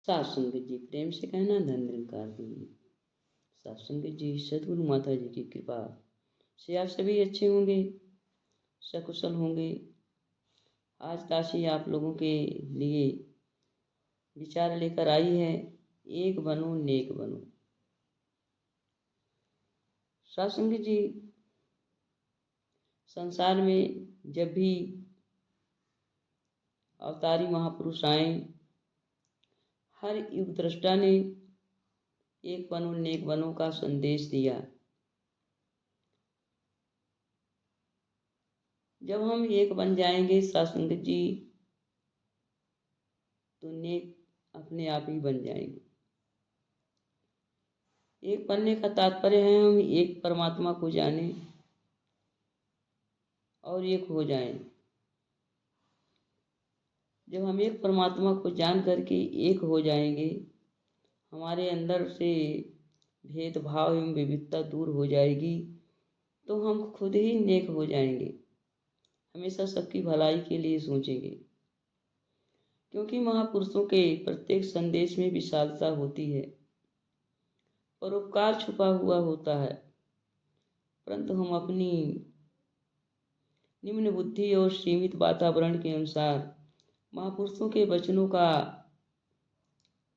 सात संगत जी प्रेम से कहना धन निरंकार दूंगी। सात संगत जी सदगुरु माता जी की कृपा से आप सभी अच्छे होंगे, सकुशल होंगे। आज दासी आप लोगों के लिए विचार लेकर आई है, एक बनो नेक बनो। सात संगत जी, संसार में जब भी अवतारी महापुरुष आए, हर युग दृष्टा ने एक बनो नेक बनो का संदेश दिया। जब हम एक बन जाएंगे सात संगत जी, तो नेक अपने आप ही बन जाएंगे। एक बनने का तात्पर्य है हम एक परमात्मा को जाने और एक हो जाएं। जब हम एक परमात्मा को जान करके एक हो जाएंगे, हमारे अंदर से भेदभाव एवं विविधता दूर हो जाएगी, तो हम खुद ही नेक हो जाएंगे। हमेशा सबकी भलाई के लिए सोचेंगे, क्योंकि महापुरुषों के प्रत्येक संदेश में विशालता होती है, परोपकार छुपा हुआ होता है। परंतु हम अपनी निम्न बुद्धि और सीमित वातावरण के अनुसार महापुरुषों के वचनों का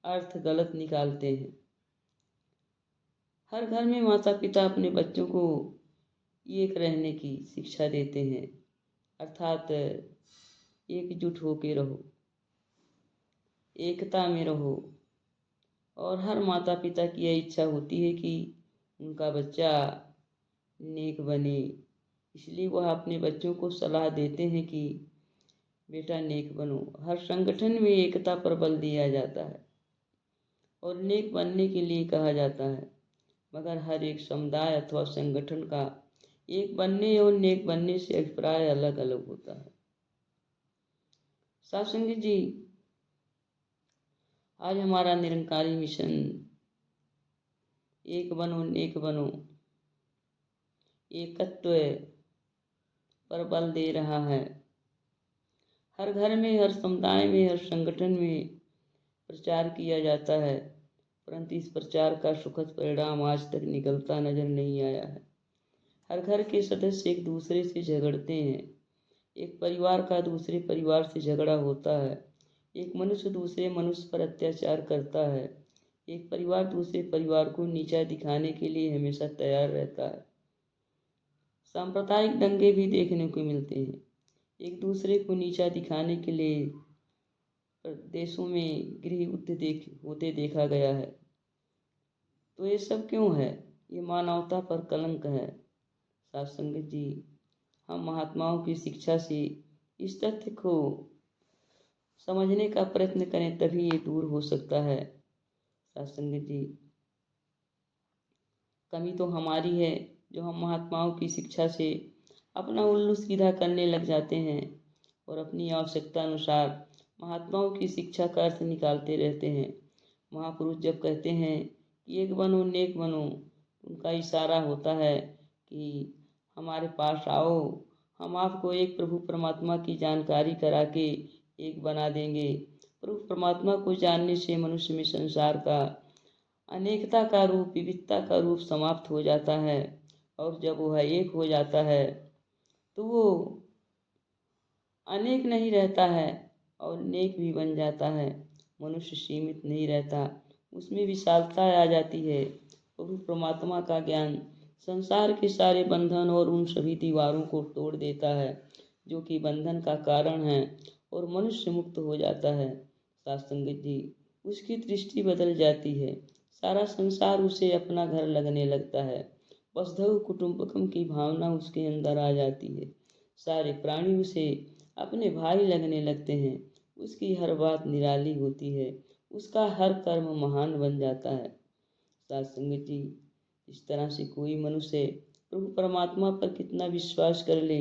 अर्थ गलत निकालते हैं। हर घर में माता पिता अपने बच्चों को एक रहने की शिक्षा देते हैं, अर्थात एकजुट होके रहो, एकता में रहो। और हर माता पिता की यह इच्छा होती है कि उनका बच्चा नेक बने, इसलिए वह अपने बच्चों को सलाह देते हैं कि बेटा नेक बनो। हर संगठन में एकता पर बल दिया जाता है और नेक बनने के लिए कहा जाता है, मगर हर एक समुदाय अथवा संगठन का एक बनने और नेक बनने से अभिप्राय अलग अलग होता है। साथ संगत जी, आज हमारा निरंकारी मिशन एक बनो नेक बनो, एकत्व पर बल दे रहा है। हर घर में, हर समुदाय में, हर संगठन में प्रचार किया जाता है, परंतु इस प्रचार का सुखद परिणाम आज तक निकलता नजर नहीं आया है। हर घर के सदस्य एक दूसरे से झगड़ते हैं, एक परिवार का दूसरे परिवार से झगड़ा होता है, एक मनुष्य दूसरे मनुष्य पर अत्याचार करता है, एक परिवार दूसरे परिवार को नीचा दिखाने के लिए हमेशा तैयार रहता है। सांप्रदायिक दंगे भी देखने को मिलते हैं, एक दूसरे को नीचा दिखाने के लिए देशों में गृह युद्ध होते देखा गया है। तो ये सब क्यों है? ये मानवता पर कलंक है। साथ संगत जी, हम महात्माओं की शिक्षा से इस तथ्य को समझने का प्रयत्न करें, तभी ये दूर हो सकता है। साथ संगत जी, कमी तो हमारी है जो हम महात्माओं की शिक्षा से अपना उल्लू सीधा करने लग जाते हैं और अपनी आवश्यकता अनुसार महात्माओं की शिक्षा का अर्थ निकालते रहते हैं। महापुरुष जब कहते हैं कि एक बनो नेक बनो, उनका इशारा होता है कि हमारे पास आओ, हम आपको एक प्रभु परमात्मा की जानकारी करा के एक बना देंगे। प्रभु परमात्मा को जानने से मनुष्य में संसार का अनेकता का रूप, विविधता का रूप समाप्त हो जाता है, और जब वह एक हो जाता है तो वो अनेक नहीं रहता है और नेक भी बन जाता है। मनुष्य सीमित नहीं रहता, उसमें विशालता आ जाती है। प्रभु परमात्मा का ज्ञान संसार के सारे बंधन और उन सभी दीवारों को तोड़ देता है जो कि बंधन का कारण है, और मनुष्य मुक्त हो जाता है। साथ संगत जी, उसकी दृष्टि बदल जाती है, सारा संसार उसे अपना घर लगने लगता है। वसुधैव कुटुंबकम की भावना उसके अंदर आ जाती है, सारे प्राणी उसे अपने भाई लगने लगते हैं। उसकी हर बात निराली होती है, उसका हर कर्म महान बन जाता है। साथ संगत जी, इस तरह से कोई मनुष्य प्रभु परमात्मा पर कितना विश्वास कर ले,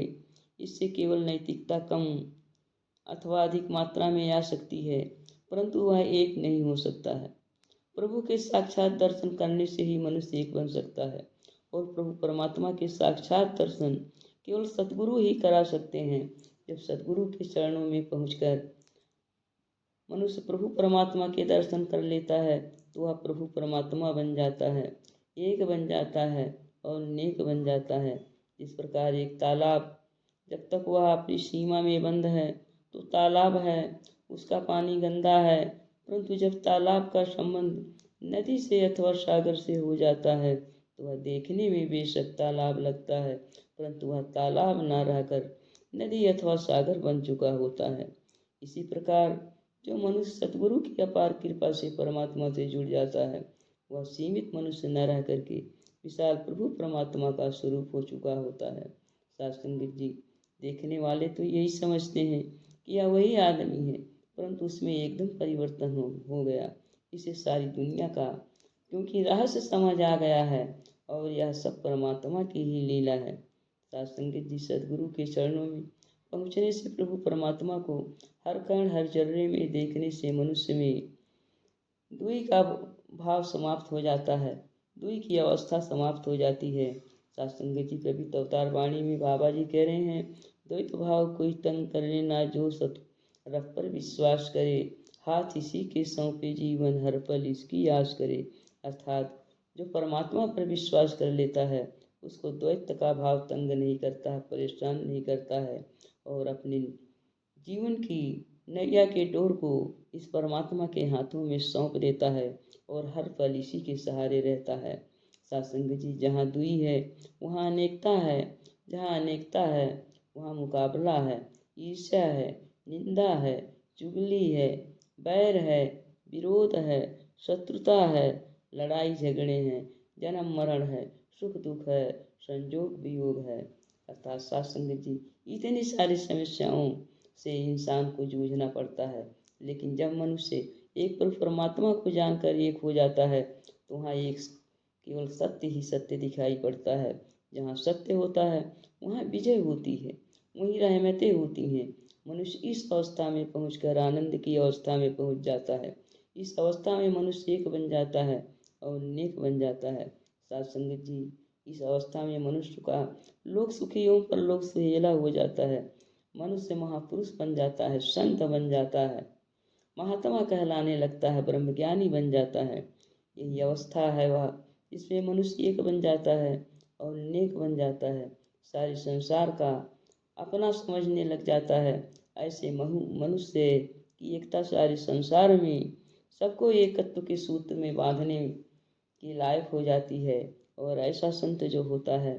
इससे केवल नैतिकता कम अथवा अधिक मात्रा में आ सकती है, परंतु वह एक नहीं हो सकता है। प्रभु के साक्षात दर्शन करने से ही मनुष्य एक बन सकता है, और प्रभु परमात्मा के साक्षात दर्शन केवल सद्गुरु ही करा सकते हैं। जब सद्गुरु के चरणों में पहुंचकर मनुष्य प्रभु परमात्मा के दर्शन कर लेता है तो वह प्रभु परमात्मा बन जाता है, एक बन जाता है और नेक बन जाता है। इस प्रकार एक तालाब जब तक वह अपनी सीमा में बंद है तो तालाब है, उसका पानी गंदा है, परंतु जब तालाब का संबंध नदी से अथवा सागर से हो जाता है तो वह देखने में बेशक तालाब लगता है, परंतु वह तालाब न रहकर नदी अथवा सागर बन चुका होता है। इसी प्रकार जो मनुष्य सतगुरु की अपार कृपा से परमात्मा से जुड़ जाता है वह सीमित मनुष्य न रह करके विशाल प्रभु परमात्मा का स्वरूप हो चुका होता है। साथ संगत जी, देखने वाले तो यही समझते हैं कि यह वही आदमी है, परंतु उसमें एकदम परिवर्तन हो गया। इसे सारी दुनिया का क्योंकि रहस्य समझ आ गया है और यह सब परमात्मा की ही लीला है। साथ संगत जी, सदगुरु के चरणों में पहुँचने से प्रभु परमात्मा को हर कण हर जर्रे में देखने से मनुष्य में दुई का भाव समाप्त हो जाता है, दुई की अवस्था समाप्त हो जाती है। सत्संग जी कभी तो अवतार वाणी में बाबा जी कह रहे हैं, द्वैत भाव कोई तंग कर लेना, जो सत रब पर विश्वास करे, हाथ इसी के सौंपे जीवन, हर पल इसकी आस करे। अर्थात जो परमात्मा पर विश्वास कर लेता है उसको द्वैत का भाव तंग नहीं करता है, परेशान नहीं करता है और अपने जीवन की नैया के डोर को इस परमात्मा के हाथों में सौंप देता है और हर पल इसी के सहारे रहता है। सत्संग जी, जहाँ दुई है वहाँ अनेकता है, जहाँ अनेकता है वहाँ मुकाबला है, ईर्ष्या है, निंदा है, चुगली है, बैर है, विरोध है, शत्रुता है, लड़ाई झगड़े हैं, जन्म मरण है, सुख दुख है, संजोग वियोग है। अर्थात सत्संग जी, इतनी सारी समस्याओं से इंसान को जूझना पड़ता है, लेकिन जब मनुष्य एक परमात्मा को जानकर एक हो जाता है तो वहाँ एक केवल सत्य ही सत्य दिखाई पड़ता है। जहाँ सत्य होता है वहाँ विजय होती है, वहीं रहमतें होती हैं। मनुष्य इस अवस्था में पहुंचकर आनंद की अवस्था में पहुंच जाता है। इस अवस्था में मनुष्य एक बन जाता है और नेक बन जाता है। साथ संगत जी, इस अवस्था में मनुष्य का लोक सुखी एवं परलोक सुहेला हो जाता है। मनुष्य महापुरुष बन जाता है, संत बन जाता है, महात्मा कहलाने लगता है, ब्रह्मज्ञानी बन जाता है। यही अवस्था है वह इसमें मनुष्य एक बन जाता है और नेक बन जाता है, सारे संसार का अपना समझने लग जाता है। ऐसे मनुष्य की एकता सारे संसार में सबको एकत्व के सूत्र में बांधने के लायक हो जाती है। और ऐसा संत जो होता है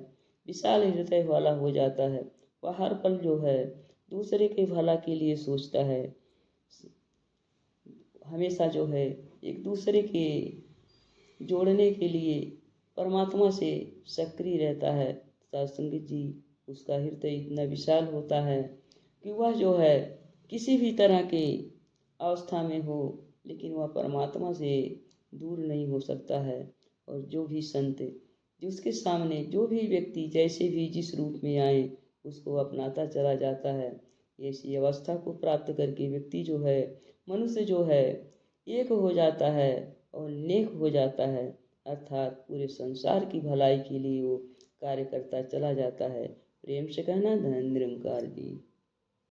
विशाल हृदय वाला हो जाता है, वह हर पल जो है दूसरे के भला के लिए सोचता है, हमेशा जो है एक दूसरे के जोड़ने के लिए परमात्मा से सक्रिय रहता है। सत्संग जी, उसका हृदय इतना विशाल होता है कि वह जो है किसी भी तरह के अवस्था में हो लेकिन वह परमात्मा से दूर नहीं हो सकता है। और जो भी संत जिसके सामने जो भी व्यक्ति जैसे भी जिस रूप में आए उसको अपनाता चला जाता है। ऐसी अवस्था को प्राप्त करके व्यक्ति जो है, मनुष्य जो है एक हो जाता है और नेक हो जाता है। अर्थात पूरे संसार की भलाई के लिए वो कार्य करता चला जाता है। प्रेम से कहना धन्य निरंकार जी।